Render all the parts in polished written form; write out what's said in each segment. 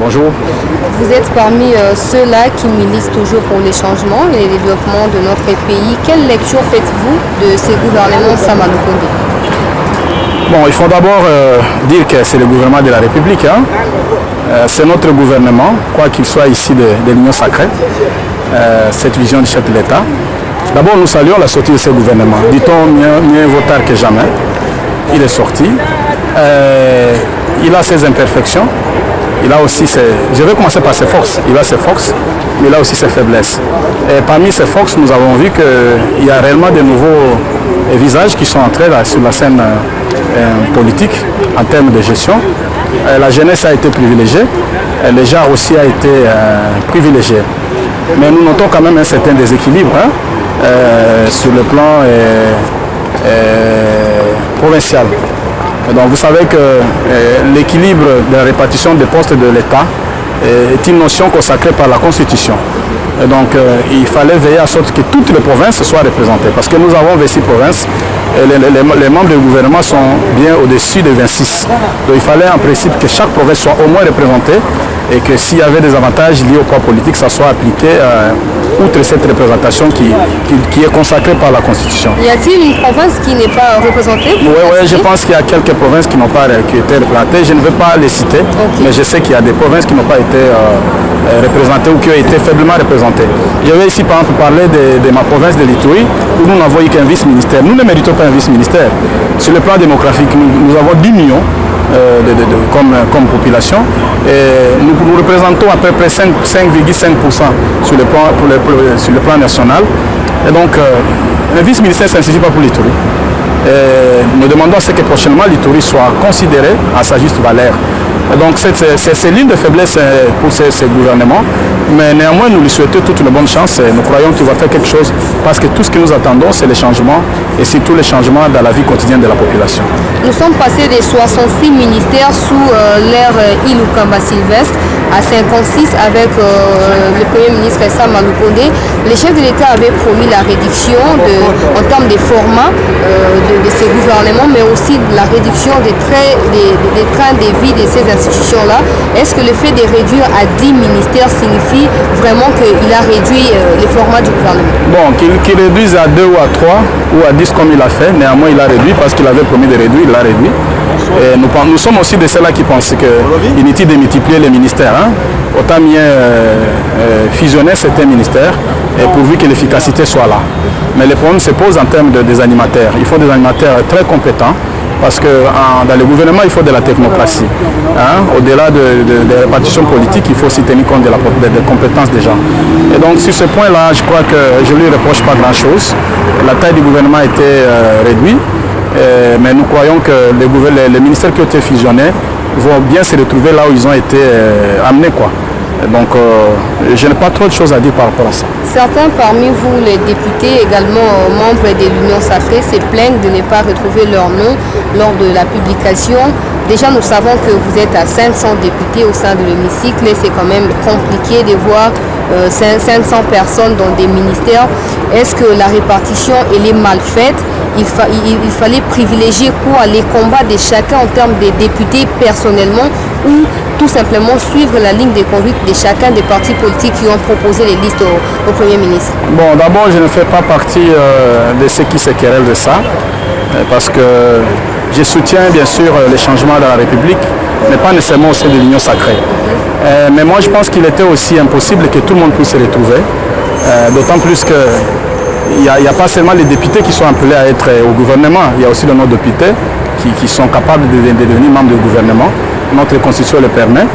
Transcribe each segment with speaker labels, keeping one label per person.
Speaker 1: Bonjour.
Speaker 2: Vous êtes parmi ceux-là qui militent toujours pour les changements et le développement de notre pays. Quelle lecture faites-vous de ces gouvernements Sama Lukonde?
Speaker 1: Bon, il faut d'abord dire que c'est le gouvernement de la République. C'est notre gouvernement, quoi qu'il soit ici de l'Union sacrée, cette vision du chef de l'État. D'abord, nous saluons la sortie de ce gouvernement. Dit-on mieux vaut tard que jamais. Il est sorti. Il a ses imperfections. Il a aussi ses... Je vais commencer par ses forces. Il a ses forces, mais il a aussi ses faiblesses. Et parmi ses forces, nous avons vu qu'il y a réellement de nouveaux visages qui sont entrés là, sur la scène politique en termes de gestion. La jeunesse a été privilégiée. Le genre aussi a été privilégié. Mais nous notons quand même un certain déséquilibre sur le plan provincial. Donc vous savez que l'équilibre de la répartition des postes de l'État est une notion consacrée par la Constitution. Et donc il fallait veiller à sorte que toutes les provinces soient représentées. Parce que nous avons 26 provinces et les membres du gouvernement sont bien au-dessus de 26. Donc il fallait en principe que chaque province soit au moins représentée et que s'il y avait des avantages liés au poids politique, ça soit appliqué outre cette représentation qui est consacrée par la Constitution.
Speaker 2: Y a-t-il une province qui n'est pas représentée?
Speaker 1: Oui, je pense qu'il y a quelques provinces qui n'ont pas été représentées. Je ne veux pas les citer, mais je sais qu'il y a des provinces qui n'ont pas été représentées ou qui ont été faiblement représentées. Je vais ici par exemple parler de ma province de l'Ituri, où nous n'avons eu qu'un vice-ministère. Nous ne méritons pas un vice-ministère. Sur le plan démographique, nous avons 10 millions comme population et nous représentons à peu près 5,5% sur le plan national. Et donc un vice-ministère ne suffit pas pour l'Ituri. Nous demandons à ce que prochainement l'Ituri soit considéré à sa juste valeur. Et donc c'est l'une des faiblesses pour ces gouvernements, mais néanmoins nous lui souhaitons toutes les bonnes chances et nous croyons qu'il va faire quelque chose parce que tout ce que nous attendons c'est les changements et surtout les changements dans la vie quotidienne de la population.
Speaker 2: Nous sommes passés des 66 ministères sous l'ère Ilukamba Sylvestre à 56 avec le Premier ministre Sama Lukonde. Les chefs de l'État avaient promis la réduction en termes de format de ces gouvernements, mais aussi de la réduction des trains de vie de ces institutions-là. Est-ce que le fait de réduire à 10 ministères signifie vraiment qu'il a réduit les formats du gouvernement? Bon,
Speaker 1: qu'il réduise à 2 ou à 3 ou à 10 comme il a fait, néanmoins il a réduit parce qu'il avait promis de réduire, il l'a réduit. Et nous sommes aussi de ceux-là qui pensent qu'il est inutile de multiplier les ministères. Autant mieux fusionner certains ministères et pourvu que l'efficacité soit là. Mais le problème se pose en termes des animateurs. Il faut des animateurs très compétents parce que dans le gouvernement, il faut de la technocratie. Au-delà de la répartition politique, il faut aussi tenir compte des compétences des gens. Et donc sur ce point-là, je crois que je ne lui reproche pas grand-chose. La taille du gouvernement a été réduite. Mais nous croyons que les ministères qui ont été fusionnés vont bien se retrouver là où ils ont été amenés. Donc je n'ai pas trop de choses à dire par rapport à ça.
Speaker 2: Certains parmi vous, les députés, également membres de l'Union sacrée, se plaignent de ne pas retrouver leur nom lors de la publication. Déjà, nous savons que vous êtes à 500 députés au sein de l'hémicycle et c'est quand même compliqué de voir 500 personnes dans des ministères. Est-ce que la répartition elle est mal faite? Il fallait privilégier quoi? Les combats de chacun en termes de députés personnellement ou tout simplement suivre la ligne de conduite de chacun des partis politiques qui ont proposé les listes au Premier ministre?
Speaker 1: Bon, d'abord, je ne fais pas partie de ceux qui se querellent de ça parce que je soutiens bien sûr les changements dans la République, mais pas nécessairement au sein de l'Union sacrée. Mais moi, je pense qu'il était aussi impossible que tout le monde puisse se retrouver, d'autant plus que il n'y a pas seulement les députés qui sont appelés à être au gouvernement, il y a aussi de nos députés qui sont capables de devenir membres du gouvernement. Notre constitution le permet.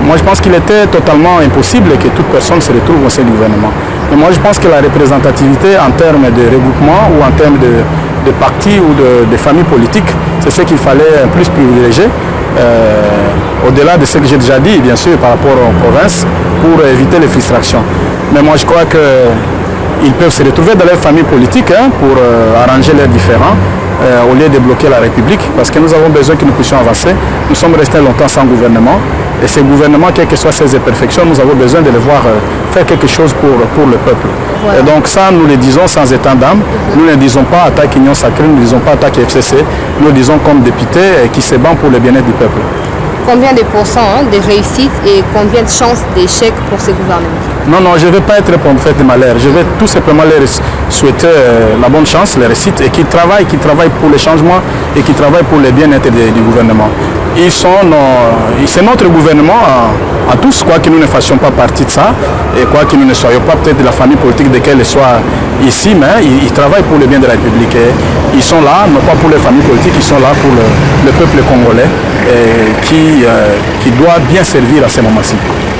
Speaker 1: Moi, je pense qu'il était totalement impossible que toute personne se retrouve au sein du gouvernement. Mais moi, je pense que la représentativité en termes de regroupement ou en termes de partis ou de familles politiques, c'est ce qu'il fallait plus privilégier. Au-delà de ce que j'ai déjà dit, bien sûr, par rapport aux provinces, pour éviter les frustrations. Mais moi, je crois qu'ils peuvent se retrouver dans leur famille politique pour arranger leurs différends au lieu de bloquer la République, parce que nous avons besoin que nous puissions avancer. Nous sommes restés longtemps sans gouvernement, et ces gouvernements, quelles que soient ses imperfections, nous avons besoin de les voir faire quelque chose pour le peuple. Voilà. Et donc ça, nous le disons sans état d'âme. Nous ne disons pas attaque Union sacrée, nous ne disons pas attaque FCC. Nous le disons comme députés qui se battent pour le bien-être du peuple.
Speaker 2: Combien de pourcents de réussite et combien de chances d'échec pour ce gouvernement?
Speaker 1: Non, je ne vais pas être prophète de malheur. Je vais tout simplement leur souhaiter la bonne chance, la réussite, et qu'ils travaillent pour le changement et qu'ils travaillent pour le bien-être du gouvernement. C'est notre gouvernement à tous, quoi que nous ne fassions pas partie de ça, et quoi que nous ne soyons pas peut-être de la famille politique de qu'elle soit ici, mais ils travaillent pour le bien de la République. Et ils sont là, non pas pour les familles politiques, ils sont là pour le peuple congolais qui doit bien servir à ces moments-ci.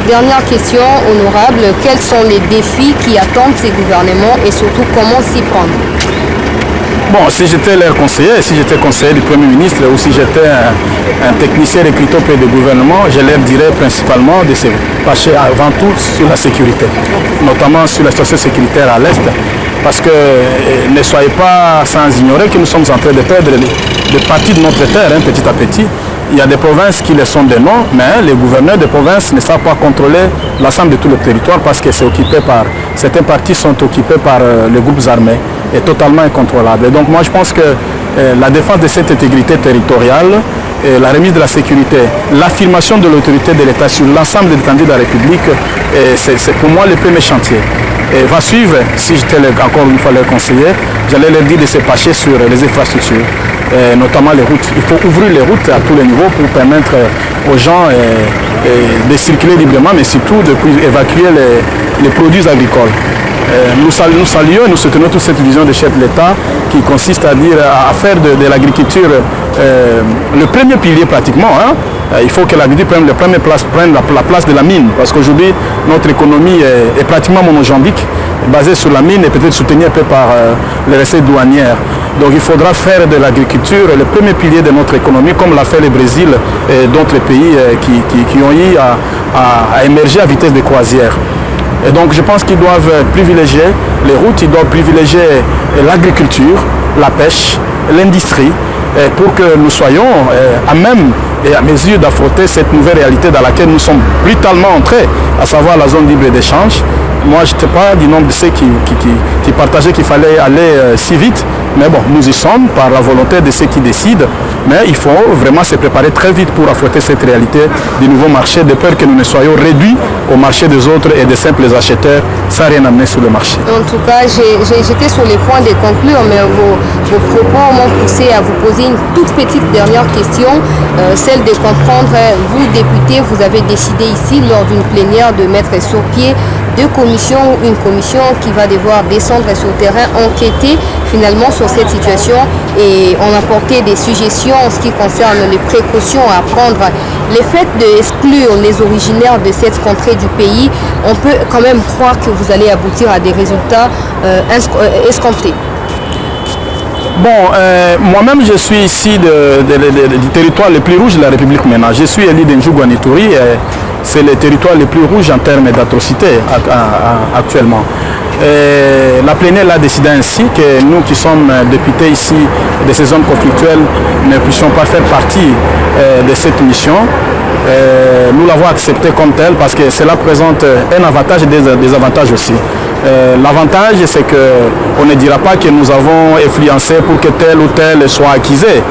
Speaker 2: Dernière question, honorable, quels sont les défis qui attendent ces gouvernements et surtout comment s'y prendre?
Speaker 1: Bon, si j'étais leur conseiller, si j'étais conseiller du Premier ministre ou si j'étais un technicien recruté auprès du gouvernement, je leur dirais principalement de se pencher avant tout sur la sécurité, notamment sur la situation sécuritaire à l'Est, parce que ne soyez pas sans ignorer que nous sommes en train de perdre des parties de notre terre petit à petit. Il y a des provinces qui le sont des noms, mais les gouverneurs des provinces ne savent pas contrôler l'ensemble de tout le territoire parce que c'est occupé par... Certaines parties sont occupées par les groupes armés et totalement incontrôlables. Et donc moi je pense que la défense de cette intégrité territoriale, la remise de la sécurité, l'affirmation de l'autorité de l'État sur l'ensemble des l'étendue de la République, c'est pour moi le premier chantier. Et va suivre, si j'étais encore une fois leur conseiller, j'allais leur dire de se pencher sur les infrastructures, notamment les routes. Il faut ouvrir les routes à tous les niveaux pour permettre aux gens de circuler librement, mais surtout d'évacuer les produits agricoles. Nous saluons et nous soutenons toute cette vision de chef de l'État qui consiste à faire de l'agriculture le premier pilier pratiquement. Il faut que l'agriculture prenne la place de la mine, parce qu'aujourd'hui notre économie est pratiquement monojambique, basée sur la mine et peut-être soutenue un peu par les recettes douanières. Donc il faudra faire de l'agriculture le premier pilier de notre économie, comme l'a fait le Brésil et d'autres pays qui ont eu à émerger à vitesse de croisière. Et donc je pense qu'ils doivent privilégier les routes, ils doivent privilégier l'agriculture, la pêche, l'industrie, pour que nous soyons à même et à mesure d'affronter cette nouvelle réalité dans laquelle nous sommes brutalement entrés, à savoir la zone libre d'échange. Moi, je n'étais pas du nombre de ceux qui partageaient qu'il fallait aller si vite, mais bon, nous y sommes par la volonté de ceux qui décident, mais il faut vraiment se préparer très vite pour affronter cette réalité du nouveau marché, de peur que nous ne soyons réduits au marché des autres et des simples acheteurs sans rien amener sur le marché.
Speaker 2: En tout cas, j'étais sur les points de conclure, mais vos propos m'ont poussé à vous poser une toute petite dernière question, celle de comprendre, vous députés, vous avez décidé ici lors d'une plénière de mettre sur pied une commission qui va devoir descendre sur le terrain, enquêter finalement sur cette situation et on a apporté des suggestions en ce qui concerne les précautions à prendre. Le fait d'exclure les originaires de cette contrée du pays, on peut quand même croire que vous allez aboutir à des résultats escomptés.
Speaker 1: Bon, moi-même je suis ici du territoire le plus rouge de la République maintenant. Je suis élu d'Njougouanitouri. C'est le territoire le plus rouge en termes d'atrocités actuellement. La plénière a décidé ainsi que nous qui sommes députés ici de ces zones conflictuelles ne puissions pas faire partie de cette mission. Nous l'avons accepté comme tel parce que cela présente un avantage et des désavantages aussi. L'avantage, c'est qu'on ne dira pas que nous avons influencé pour que tel ou tel soit accusé.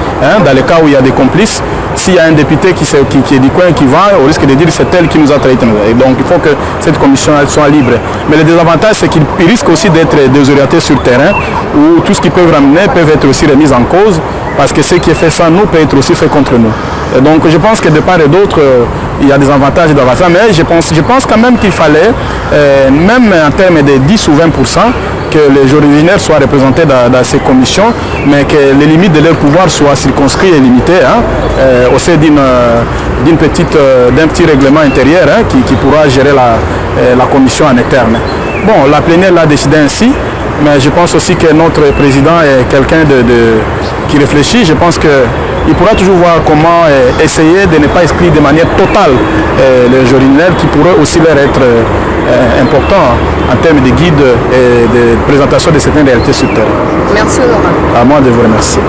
Speaker 1: Dans les cas où il y a des complices, s'il y a un député qui est du coin qui va, on risque de dire que c'est tel qui nous a traités. Et donc il faut que cette commission elle soit libre. Mais le désavantage, c'est qu'il risque aussi d'être désorienté sur le terrain, où tout ce qu'ils peuvent ramener peuvent être aussi remis en cause, parce que ce qui est fait sans nous peut être aussi fait contre nous. Et donc je pense que de part et d'autre, il y a des avantages et des avantages. Mais je pense quand même qu'il fallait, même en termes de 10 ou 20%, que les originaires soient représentés dans ces commissions, mais que les limites de leur pouvoir soient circonscrites et limitées, au sein d'un petit règlement intérieur qui pourra gérer la commission en interne. Bon, la plénière l'a décidé ainsi, mais je pense aussi que notre président est quelqu'un qui réfléchit. Je pense qu'il pourra toujours voir comment essayer de ne pas exclure de manière totale les originaires qui pourraient aussi leur être importants en termes de guide et de présentation de certaines réalités sur le terrain.
Speaker 2: Merci Laurent.
Speaker 1: À moi de vous remercier.